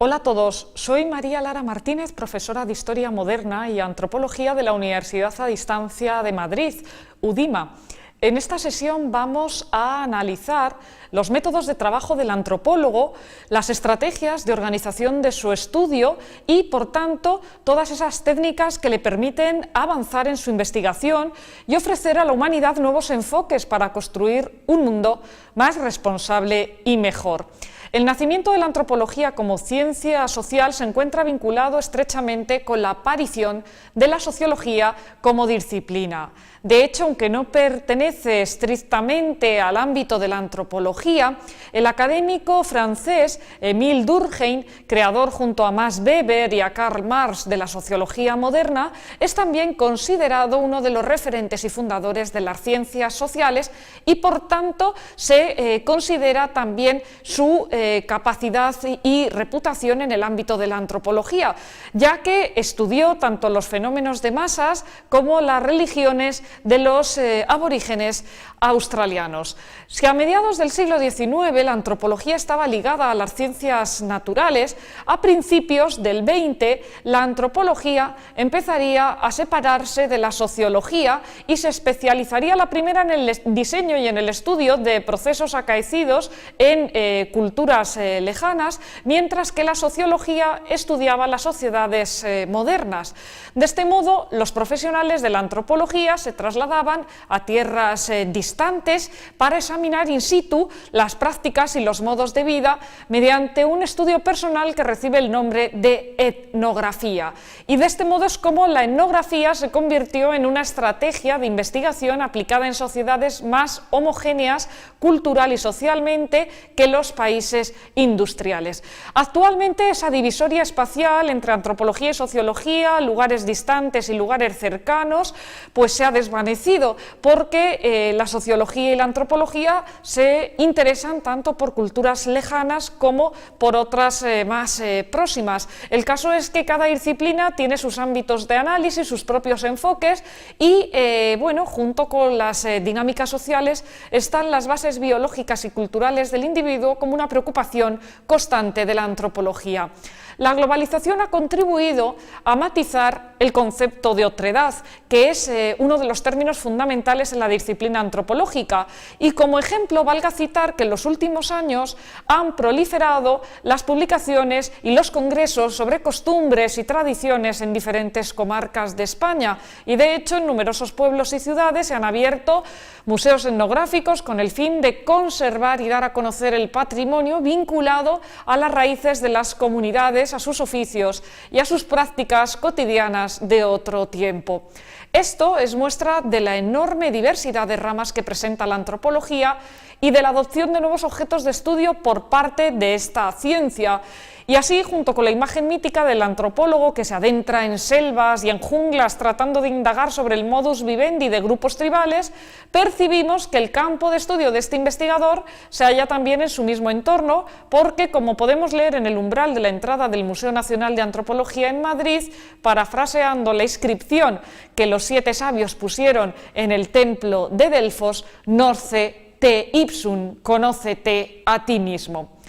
Hola a todos, soy María Lara Martínez, profesora de Historia Moderna y Antropología de la Universidad a Distancia de Madrid, UDIMA. En esta sesión vamos a analizar los métodos de trabajo del antropólogo, las estrategias de organización de su estudio y, por tanto, todas esas técnicas que le permiten avanzar en su investigación y ofrecer a la humanidad nuevos enfoques para construir un mundo más responsable y mejor. El nacimiento de la antropología como ciencia social se encuentra vinculado estrechamente con la aparición de la sociología como disciplina. De hecho, aunque no pertenece estrictamente al ámbito de la antropología, el académico francés Émile Durkheim, creador junto a Max Weber y a Karl Marx de la sociología moderna, es también considerado uno de los referentes y fundadores de las ciencias sociales y, por tanto, se considera también su capacidad y reputación en el ámbito de la antropología, ya que estudió tanto los fenómenos de masas como las religiones de los aborígenes australianos. Si a mediados del siglo XIX la antropología estaba ligada a las ciencias naturales, a principios del XX la antropología empezaría a separarse de la sociología y se especializaría la primera en el diseño y en el estudio de procesos acaecidos en culturas lejanas, mientras que la sociología estudiaba las sociedades modernas. De este modo, los profesionales de la antropología se trasladaban a tierras distantes para examinar in situ las prácticas y los modos de vida mediante un estudio personal que recibe el nombre de etnografía. Y de este modo es como la etnografía se convirtió en una estrategia de investigación aplicada en sociedades más homogéneas cultural y socialmente que los países industriales. Actualmente esa divisoria espacial entre antropología y sociología, lugares distantes y lugares cercanos, pues se ha desvanecido porque la sociología y la antropología se interesan tanto por culturas lejanas como por otras más próximas. El caso es que cada disciplina tiene sus ámbitos de análisis, sus propios enfoques y, bueno, junto con las dinámicas sociales están las bases biológicas y culturales del individuo como una preocupación constante de la antropología. La globalización ha contribuido a matizar el concepto de otredad, que es uno de los términos fundamentales en la disciplina antropológica, y como ejemplo valga citar que en los últimos años han proliferado las publicaciones y los congresos sobre costumbres y tradiciones en diferentes comarcas de España, y de hecho en numerosos pueblos y ciudades se han abierto museos etnográficos con el fin de conservar y dar a conocer el patrimonio vinculado a las raíces de las comunidades, a sus oficios y a sus prácticas cotidianas de otro tiempo. Esto es muestra de la enorme diversidad de ramas que presenta la antropología y de la adopción de nuevos objetos de estudio por parte de esta ciencia. Y así, junto con la imagen mítica del antropólogo que se adentra en selvas y en junglas tratando de indagar sobre el modus vivendi de grupos tribales, percibimos que el campo de estudio de este investigador se halla también en su mismo entorno, porque, como podemos leer en el umbral de la entrada del Museo Nacional de Antropología en Madrid, parafraseando la inscripción que los 7 sabios pusieron en el templo de Delfos, Norce te ipsum, conócete a ti mismo.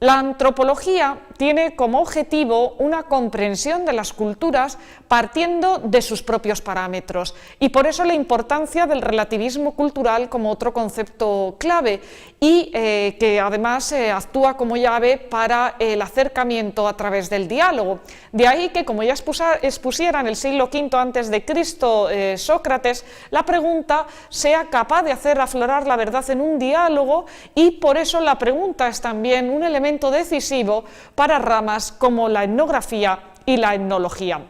La antropología tiene como objetivo una comprensión de las culturas partiendo de sus propios parámetros y por eso la importancia del relativismo cultural como otro concepto clave y que además actúa como llave para el acercamiento a través del diálogo. De ahí que, como ya expusiera en el siglo V a.C. Sócrates, la pregunta sea capaz de hacer aflorar la verdad en un diálogo y por eso la pregunta es también un elemento decisivo para ramas como la etnografía y la etnología.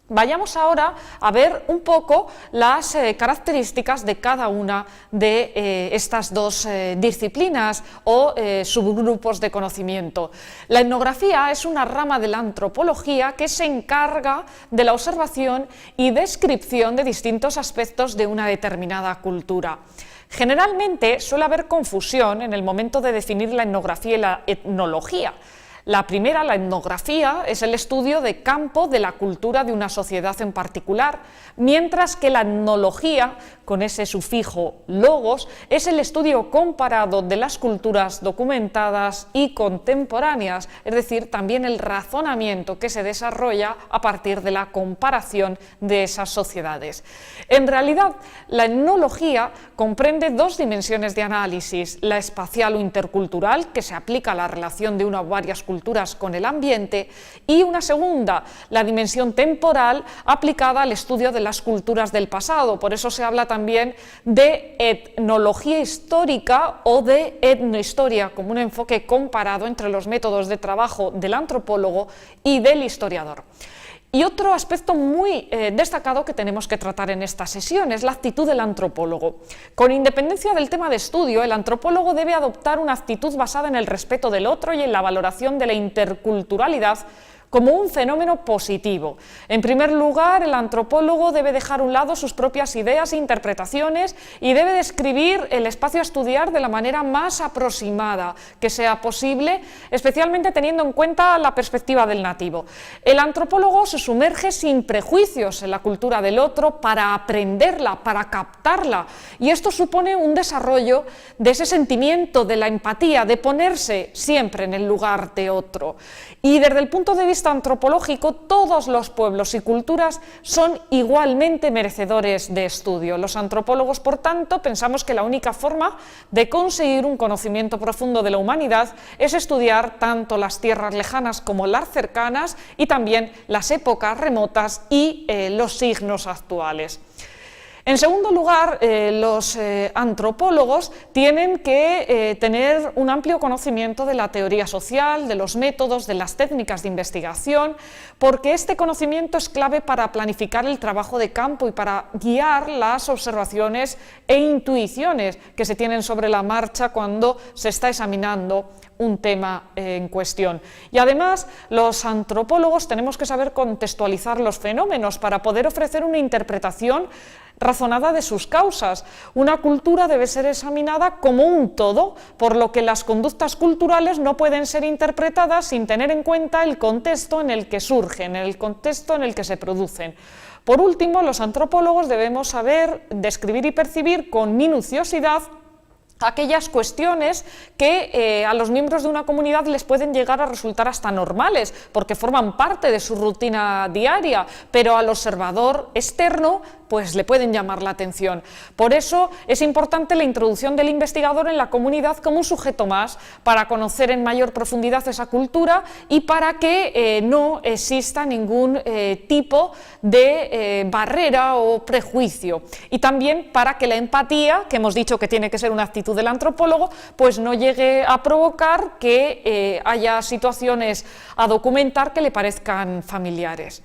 Vayamos ahora a ver un poco las características de cada una de estas dos disciplinas o subgrupos de conocimiento. La etnografía es una rama de la antropología que se encarga de la observación y descripción de distintos aspectos de una determinada cultura. Generalmente suele haber confusión en el momento de definir la etnografía y la etnología. La primera, la etnografía, es el estudio de campo de la cultura de una sociedad en particular, mientras que la etnología, con ese sufijo logos, es el estudio comparado de las culturas documentadas y contemporáneas, es decir, también el razonamiento que se desarrolla a partir de la comparación de esas sociedades. En realidad, la etnología comprende dos dimensiones de análisis: la espacial o intercultural, que se aplica a la relación de una o varias culturas con el ambiente, y una segunda, la dimensión temporal, aplicada al estudio de las culturas del pasado. Por eso se habla también de etnología histórica o de etnohistoria, como un enfoque comparado entre los métodos de trabajo del antropólogo y del historiador. Y otro aspecto muy destacado que tenemos que tratar en esta sesión es la actitud del antropólogo. Con independencia del tema de estudio, el antropólogo debe adoptar una actitud basada en el respeto del otro y en la valoración de la interculturalidad como un fenómeno positivo. En primer lugar, el antropólogo debe dejar a un lado sus propias ideas e interpretaciones y debe describir el espacio a estudiar de la manera más aproximada que sea posible, especialmente teniendo en cuenta la perspectiva del nativo. El antropólogo se sumerge sin prejuicios en la cultura del otro para aprenderla, para captarla, y esto supone un desarrollo de ese sentimiento de la empatía, de ponerse siempre en el lugar de otro. Y desde el punto de vista antropológico, todos los pueblos y culturas son igualmente merecedores de estudio. Los antropólogos, por tanto, pensamos que la única forma de conseguir un conocimiento profundo de la humanidad es estudiar tanto las tierras lejanas como las cercanas, y también las épocas remotas y los signos actuales. En segundo lugar, los antropólogos tienen que tener un amplio conocimiento de la teoría social, de los métodos, de las técnicas de investigación, porque este conocimiento es clave para planificar el trabajo de campo y para guiar las observaciones e intuiciones que se tienen sobre la marcha cuando se está examinando un tema en cuestión. Y además, los antropólogos tenemos que saber contextualizar los fenómenos para poder ofrecer una interpretación razonada de sus causas. Una cultura debe ser examinada como un todo, por lo que las conductas culturales no pueden ser interpretadas sin tener en cuenta el contexto en el que surgen, el contexto en el que se producen. Por último, los antropólogos debemos saber describir y percibir con minuciosidad aquellas cuestiones que a los miembros de una comunidad les pueden llegar a resultar hasta normales, porque forman parte de su rutina diaria, pero al observador externo pues le pueden llamar la atención. Por eso es importante la introducción del investigador en la comunidad como un sujeto más, para conocer en mayor profundidad esa cultura y para que no exista ningún tipo de barrera o prejuicio. Y también para que la empatía, que hemos dicho que tiene que ser una actitud del antropólogo, pues no llegue a provocar que haya situaciones a documentar que le parezcan familiares.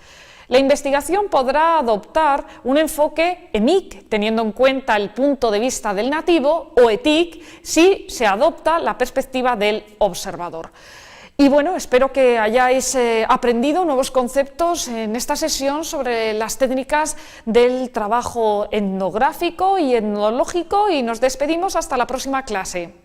La investigación podrá adoptar un enfoque EMIC, teniendo en cuenta el punto de vista del nativo, o ETIC, si se adopta la perspectiva del observador. Y bueno, espero que hayáis aprendido nuevos conceptos en esta sesión sobre las técnicas del trabajo etnográfico y etnológico, y nos despedimos hasta la próxima clase.